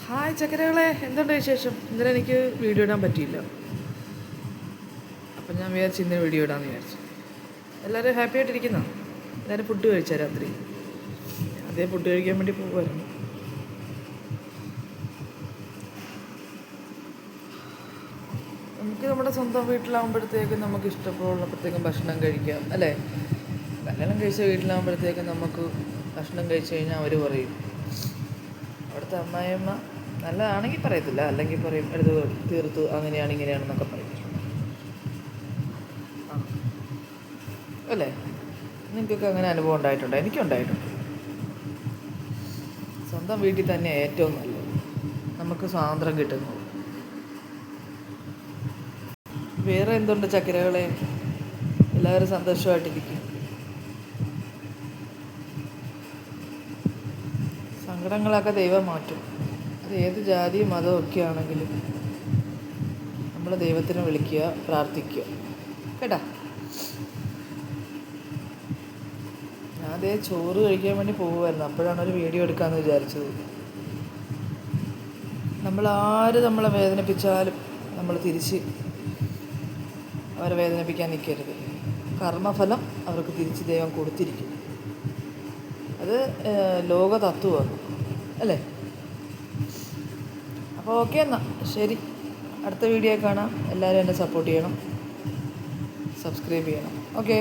Hi ചക്കരകളെ, എന്തുണ്ട് വിശേഷം? ഇന്നലെ എനിക്ക് വീഡിയോ ഇടാൻ പറ്റിയില്ല. അപ്പം ഞാൻ വിചാരിച്ചു ഇന്ന് വീഡിയോ ഇടാമെന്ന് വിചാരിച്ചു. എല്ലാവരും ഹാപ്പി ആയിട്ടിരിക്കുന്നോ? എല്ലാവരും ഫുഡ് കഴിച്ചാൽ രാത്രി? അതേ ഫുഡ് കഴിക്കാൻ വേണ്ടി പോകുമായിരുന്നു. നമുക്ക് നമ്മുടെ സ്വന്തം വീട്ടിലാകുമ്പോഴത്തേക്കും നമുക്ക് ഇഷ്ടമുള്ളപ്പോഴത്തേക്കും ഭക്ഷണം കഴിക്കാം, അല്ലേ? കല്യാണം കഴിച്ച വീട്ടിലാകുമ്പോഴത്തേക്കും നമുക്ക് ഭക്ഷണം കഴിച്ചു കഴിഞ്ഞാൽ അവർ പറയും, അവിടുത്തെ അമ്മായിയമ്മ നല്ലതാണെങ്കിൽ പറയത്തില്ല, അല്ലെങ്കിൽ പറയും എടുത്ത് തീർത്തു, അങ്ങനെയാണ് ഇങ്ങനെയാണെന്നൊക്കെ പറയും. ആ, അല്ലേ? നിങ്ങൾക്കൊക്കെ അങ്ങനെ അനുഭവം ഉണ്ടായിട്ടുണ്ടോ? എനിക്കുണ്ടായിട്ടുണ്ട്. സ്വന്തം വീട്ടിൽ തന്നെ ഏറ്റവും നല്ലത്, നമുക്ക് സ്വാതന്ത്ര്യം കിട്ടുന്നത്. വേറെ എന്തുണ്ട് ചക്കരകളെ? എല്ലാവരും സന്തോഷമായിട്ടിരിക്കും. സങ്കടങ്ങളൊക്കെ ദൈവം മാറ്റും. അത് ഏത് ജാതിയും മതവും ഒക്കെ ആണെങ്കിലും നമ്മൾ ദൈവത്തിനെ വിളിക്കുക, പ്രാർത്ഥിക്കുക, കേട്ടാ. ഞാൻ അതേ ചോറ് കഴിക്കാൻ വേണ്ടി പോകുമായിരുന്നു. അപ്പോഴാണ് ഒരു വീഡിയോ എടുക്കാമെന്ന് വിചാരിച്ചത്. നമ്മളെ വേദനിപ്പിച്ചാലും നമ്മൾ തിരിച്ച് അവരെ വേദനിപ്പിക്കാൻ നിൽക്കരുത്. കർമ്മഫലം അവർക്ക് തിരിച്ച് ദൈവം കൊടുത്തിരിക്കും. അത് ലോക തത്വമാണ്, അല്ലേ? അപ്പോൾ ഓക്കെ, എന്നാൽ ശരി. അടുത്ത വീഡിയോ കാണാം. എല്ലാവരും എന്നെ സപ്പോർട്ട് ചെയ്യണം, സബ്സ്ക്രൈബ് ചെയ്യണം. ഓക്കെ.